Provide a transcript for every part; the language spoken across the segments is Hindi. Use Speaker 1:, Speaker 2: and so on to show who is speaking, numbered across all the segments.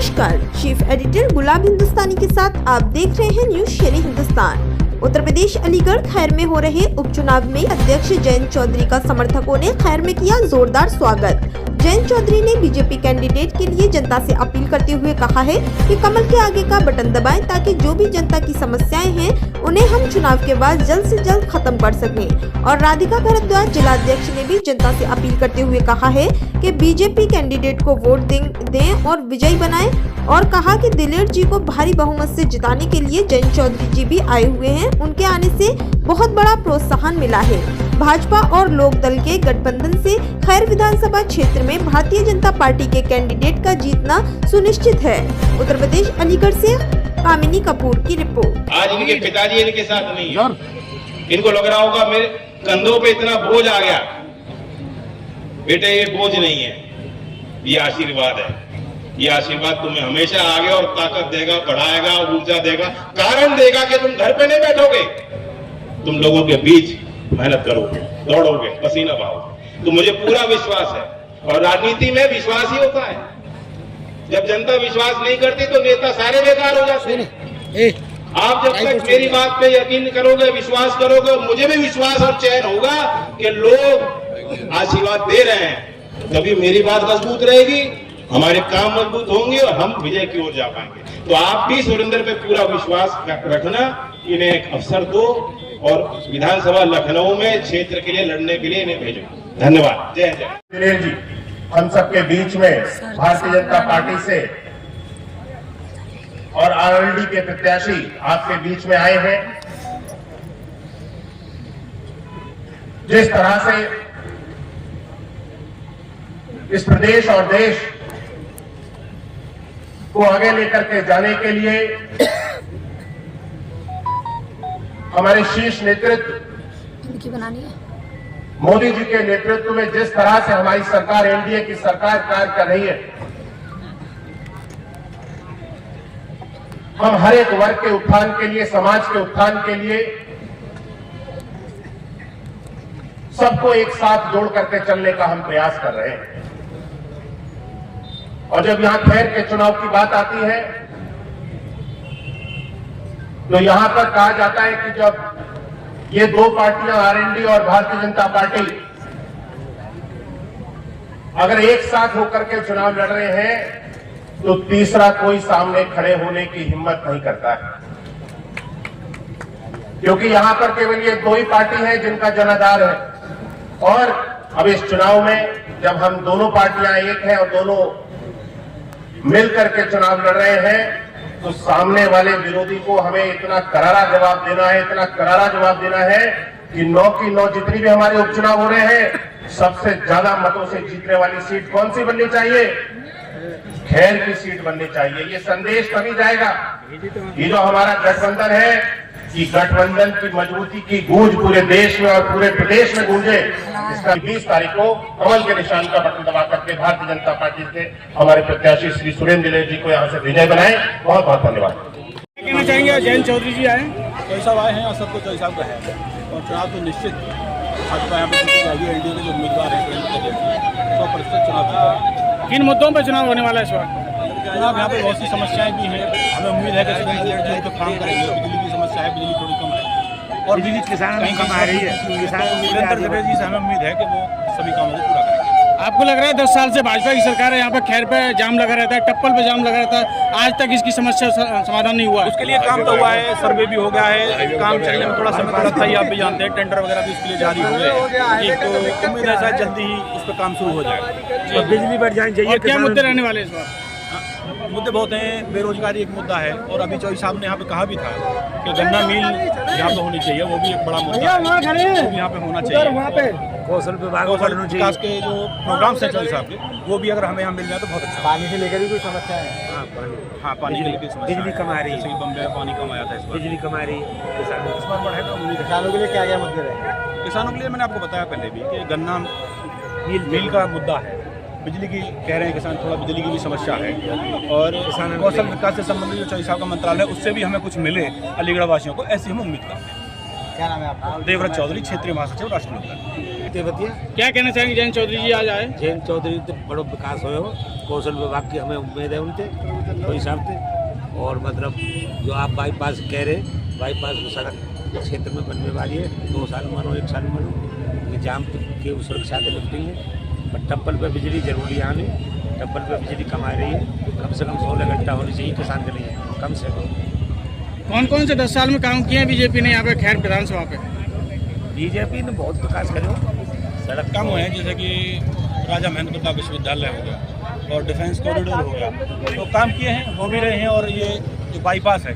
Speaker 1: नमस्कार, चीफ एडिटर गुलाब हिंदुस्तानी के साथ आप देख रहे हैं न्यूज शेयर हिंदुस्तान। उत्तर प्रदेश अलीगढ़ खैर में हो रहे उपचुनाव में अध्यक्ष जयंत चौधरी का समर्थकों ने खैर में किया जोरदार स्वागत। जयंत चौधरी ने बीजेपी कैंडिडेट के लिए जनता से अपील करते हुए कहा है कि कमल के आगे का बटन दबाएं ताकि जो भी जनता की समस्याएं हैं उन्हें हम चुनाव के बाद जल्द से जल्द खत्म कर सकें। और राधिका भारद्वाज जिलाध्यक्ष ने भी जनता से अपील करते हुए कहा है कि बीजेपी कैंडिडेट को वोट दें और विजयी बनाएं और कहा कि दिलेर जी को भारी बहुमत से जिताने के लिए जयंत चौधरी जी भी आए हुए हैं। उनके आने से बहुत बड़ा प्रोत्साहन मिला है। भाजपा और लोक दल के गठबंधन से खैर विधानसभा क्षेत्र में भारतीय जनता पार्टी के कैंडिडेट का जीतना सुनिश्चित है। उत्तर प्रदेश अलीगढ़ से कामिनी कपूर की रिपोर्ट।
Speaker 2: आज इनके पिताजी इनके साथ नहीं है, इनको लग रहा होगा मेरे कंधों पे इतना बोझ आ गया। बेटे ये बोझ नहीं है, ये आशीर्वाद है। ये आशीर्वाद तुम्हें हमेशा आगे और ताकत देगा, बढ़ाएगा, ऊर्जा देगा, कारण देगा कि तुम घर पे नहीं बैठोगे, तुम लोगों के बीच मेहनत करोगे, दौड़ोगे, पसीना बहाओगे। तो मुझे पूरा विश्वास है और राजनीति में विश्वास ही होता है। जब जनता विश्वास नहीं करती तो नेता सारे बेकार हो जाते हैं। आप जब तक मेरी बात पे यकीन करोगे, विश्वास करोगे और मुझे भी विश्वास और चैन होगा कि लोग आशीर्वाद दे रहे हैं, तभी मेरी बात मजबूत रहेगी, हमारे काम मजबूत होंगे और हम विजय की ओर जा पाएंगे। तो आप भी सुरेंद्र पे पूरा विश्वास रखना, इन्हें एक अवसर दो और विधानसभा लखनऊ में क्षेत्र के लिए लड़ने के लिए इन्हें भेजो। धन्यवाद। जय जय।
Speaker 3: दिलेर जी हम सबके बीच में भारतीय जनता पार्टी से और आरएलडी के प्रत्याशी आपके बीच में आए हैं। जिस तरह से इस प्रदेश और देश को आगे लेकर के जाने के लिए हमारे शीर्ष नेतृत्व
Speaker 4: बनानी है।
Speaker 3: मोदी जी के नेतृत्व में जिस तरह से हमारी सरकार, एनडीए की सरकार कार्य कर रही है, हम हर एक वर्ग के उत्थान के लिए, समाज के उत्थान के लिए सबको एक साथ जोड़ करके चलने का हम प्रयास कर रहे हैं। और जब यहां खैर के चुनाव की बात आती है तो यहां पर कहा जाता है कि जब ये दो पार्टियां आरएलडी और भारतीय जनता पार्टी अगर एक साथ होकर के चुनाव लड़ रहे हैं तो तीसरा कोई सामने खड़े होने की हिम्मत नहीं करता है, क्योंकि यहां पर केवल ये दो ही पार्टी है जिनका जनाधार है। और अब इस चुनाव में जब हम दोनों पार्टियां एक हैं और दोनों मिलकर के चुनाव लड़ रहे हैं तो सामने वाले विरोधी को हमें इतना करारा जवाब देना है, इतना करारा जवाब देना है कि 9 की 9 जितनी भी हमारे उपचुनाव हो रहे हैं सबसे ज्यादा मतों से जीतने वाली सीट कौन सी बननी चाहिए? खैर की सीट बननी चाहिए। ये संदेश तभी जाएगा, ये जो हमारा गठबंधन है, कि गठबंधन की मजबूती की गूंज पूरे देश में और पूरे प्रदेश में गूंजे। इसका 20 तारीख को कमल के निशान का बटन दबा करके भारतीय जनता पार्टी से हमारे प्रत्याशी श्री सुरेंद्र दिलेर जी को यहाँ से विजय बनाए। बहुत बहुत धन्यवाद।
Speaker 5: कहना चाहेंगे जयंत चौधरी जी आए, चौधरी साहब आए हैं और सबको चौधरी साहब का है और चुनाव तो निश्चित भाजपा यहाँ पे एनडीए के जो उम्मीदवार है 100% चुनाव। किन मुद्दों पर चुनाव होने वाला है इस बार? चुनाव यहाँ पे बहुत सी समस्याएं भी हैं, हमें उम्मीद है कि जो काम करेंगे। बिजली की समस्या है, बिजली थोड़ी कम है और बिजली किसानों कम आ रही है। सुरेंद्र दिलेर जी से हमें उम्मीद है कि वो सभी कामों को पूरा करेंगे। आपको लग रहा है 10 साल से भाजपा की सरकार है, यहाँ पे खैर पे जाम लगा रहता है, टप्पल पे जाम लगा रहता है, आज तक इसकी समस्या समाधान नहीं हुआ? उसके लिए काम तो हुआ है, सर्वे भी हो गया है, काम चलने में थोड़ा समय लगता है, आप भी जानते हैं, टेंडर वगैरह भी इसके लिए जारी हुए हैं। तो उम्मीद है शायद जल्दी ही इस पर काम शुरू हो जाएगा। बिजली बढ़ जानी चाहिए। क्या मुद्दे रहने वाले इस बार? मुद्दे बहुत हैं। बेरोजगारी एक मुद्दा है और अभी चौधरी साहब ने यहाँ पे कहा भी था कि गन्ना मिल यहाँ पे होनी चाहिए, वो भी एक बड़ा मुद्दा है, वो भी यहाँ पे होना चाहिए। कौशल विभाग विकास के जो प्रोग्राम्स हैं चौधरी साहब के, वो भी अगर हमें यहाँ मिल जाए तो बहुत अच्छा। पानी से लेकर भी कोई समस्या है? हाँ, पानी से लेकर समस्या। बिजली कम आ रही है, जैसे बम्बे में पानी कम आया था, इस बार बिजली कम आ रही है। इस बार बढ़ेगा। किसानों के लिए क्या क्या मुद्दे रहे? किसानों के लिए मैंने आपको बताया पहले भी कि गन्ना मिल का मुद्दा है, बिजली की कह रहे हैं किसान, थोड़ा बिजली की भी समस्या है और कौशल विकास से संबंधित जो चौधरी साहब का मंत्रालय है उससे भी हमें कुछ मिले अलीगढ़ वासियों को, ऐसी हम उम्मीद करते हैं। क्या नाम है आपका? देवव्रत चौधरी, क्षेत्रीय महासचिव राष्ट्रीय। क्या कहना चाहेंगे जयंत चौधरी जी आज आए? जयंत चौधरी तो बड़ो विकास हो
Speaker 4: कौशल विभाग की हमें उम्मीद है उनसे तो हिसाब से। और मतलब जो आप बाईपास कह रहे, बाईपास को सड़क क्षेत्र में बनने वाली है, 2 साल मानो 1 साल मानो, ये जाम की सुरक्षा से निपटेंगे। पर टप्पल पर बिजली जरूरी आने, टप्पल पर बिजली कमा रही है, कम से कम 16 घंटा होनी चाहिए किसान के लिए, कम से कम।
Speaker 5: कौन कौन से 10 साल में काम किए हैं बीजेपी ने यहाँ पे खैर विधानसभा पे?
Speaker 4: बीजेपी ने बहुत विकास करे, सड़क
Speaker 5: काम हुए हैं, जैसे कि राजा महेंद्र प्रताप विश्वविद्यालय हो गया और डिफेंस कॉरिडोर हो गया, तो काम किए हैं, हो भी रहे हैं। और ये जो बाईपास है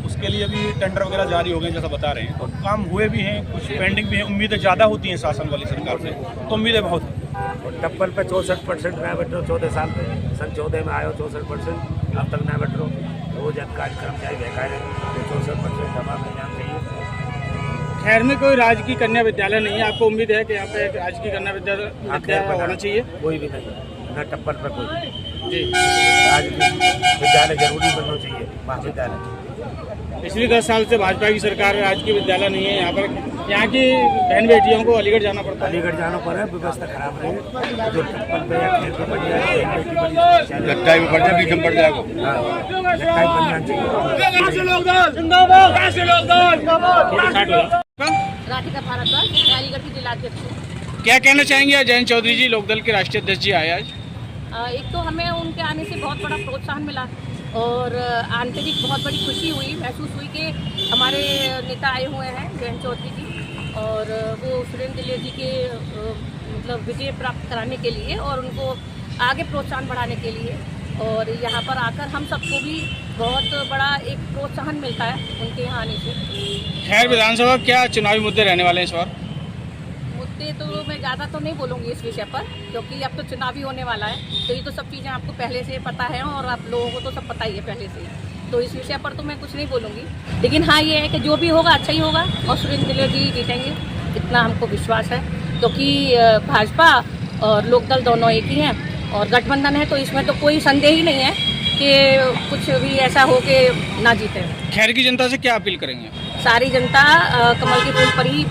Speaker 5: उसके लिए भी टेंडर वगैरह जारी हो गए जैसा बता रहे हैं, और काम हुए भी हैं, कुछ पेंडिंग भी हैं। उम्मीदें ज़्यादा होती हैं शासन वाली सरकार से, तो उम्मीदें बहुत हैं।
Speaker 4: और टप्पल पे 64% नया मेट्रो 14 साल में, सन 14 में आयो 64%, अब तक नया मेट्रो रोज अधिकारी कर्मचारी बेकार है, 64% जमा जाना चाहिए।
Speaker 5: खैर में कोई राजकीय कन्या विद्यालय नहीं है, आपको उम्मीद है कि यहाँ पे राजकीय कन्या विद्यालय होना चाहिए?
Speaker 4: कोई भी नहीं, न टप्पल पर कोई
Speaker 5: जी,
Speaker 4: राजकीय विद्यालय जरूरी बनना चाहिए, महाविद्यालय।
Speaker 5: पिछली 10 साल से भाजपा की सरकार है, राजकीय विद्यालय नहीं है यहाँ पर। यहाँ की बहन बेटियों को अलीगढ़ जाना पड़ता है।
Speaker 4: अलीगढ़ जाना पड़ा है, व्यवस्था खराब रही है, जो टप्पल पे या खेत पे पड़ जाए,
Speaker 2: लट्टाई में पड़ जाए, बीच में पड़ जाएगा।
Speaker 4: लट्टाई बन जाना चाहिए।
Speaker 6: राधिका भारद्वाज, मैं अलीगढ़ की जिलाध्यक्ष हूँ।
Speaker 5: क्या कहना चाहेंगे जयंत चौधरी जी, लोकदल के राष्ट्रीय अध्यक्ष जी आए आज?
Speaker 6: एक तो हमें उनके आने से बहुत बड़ा प्रोत्साहन मिला और आंतरिक बहुत बड़ी खुशी हुई, महसूस हुई कि हमारे नेता आए हुए हैं जयंत चौधरी जी, और वो सुरेंद्र दिलेर जी के मतलब विजय प्राप्त कराने के लिए और उनको आगे प्रोत्साहन बढ़ाने के लिए। और यहाँ पर आकर हम सबको भी बहुत बड़ा एक प्रोत्साहन मिलता है उनके यहाँ आने से।
Speaker 5: खैर विधानसभा क्या चुनावी मुद्दे रहने वाले हैं इस बार?
Speaker 6: मुद्दे तो मैं ज़्यादा तो नहीं बोलूँगी इस विषय पर, क्योंकि अब तो चुनाव ही होने वाला है, तो ये तो सब चीज़ें आपको पहले से पता है और आप लोगों को तो सब पता ही है पहले से, तो इस विषय पर तो मैं कुछ नहीं बोलूँगी। लेकिन हाँ, ये है कि जो भी होगा अच्छा ही होगा और सुरेंद्र दिलेर जी जीतेंगे, इतना हमको विश्वास है, क्योंकि भाजपा और लोकदल दोनों एक ही हैं और गठबंधन है, तो इसमें तो कोई संदेह ही नहीं है कि कुछ भी ऐसा हो कि ना जीते।
Speaker 5: खैर की जनता से क्या अपील करेंगे?
Speaker 6: सारी जनता कमल के फूल पर ही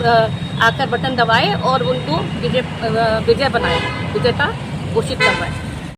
Speaker 6: आकर बटन दबाए और उनको विजय बनाए, विजेता घोषित करवाए।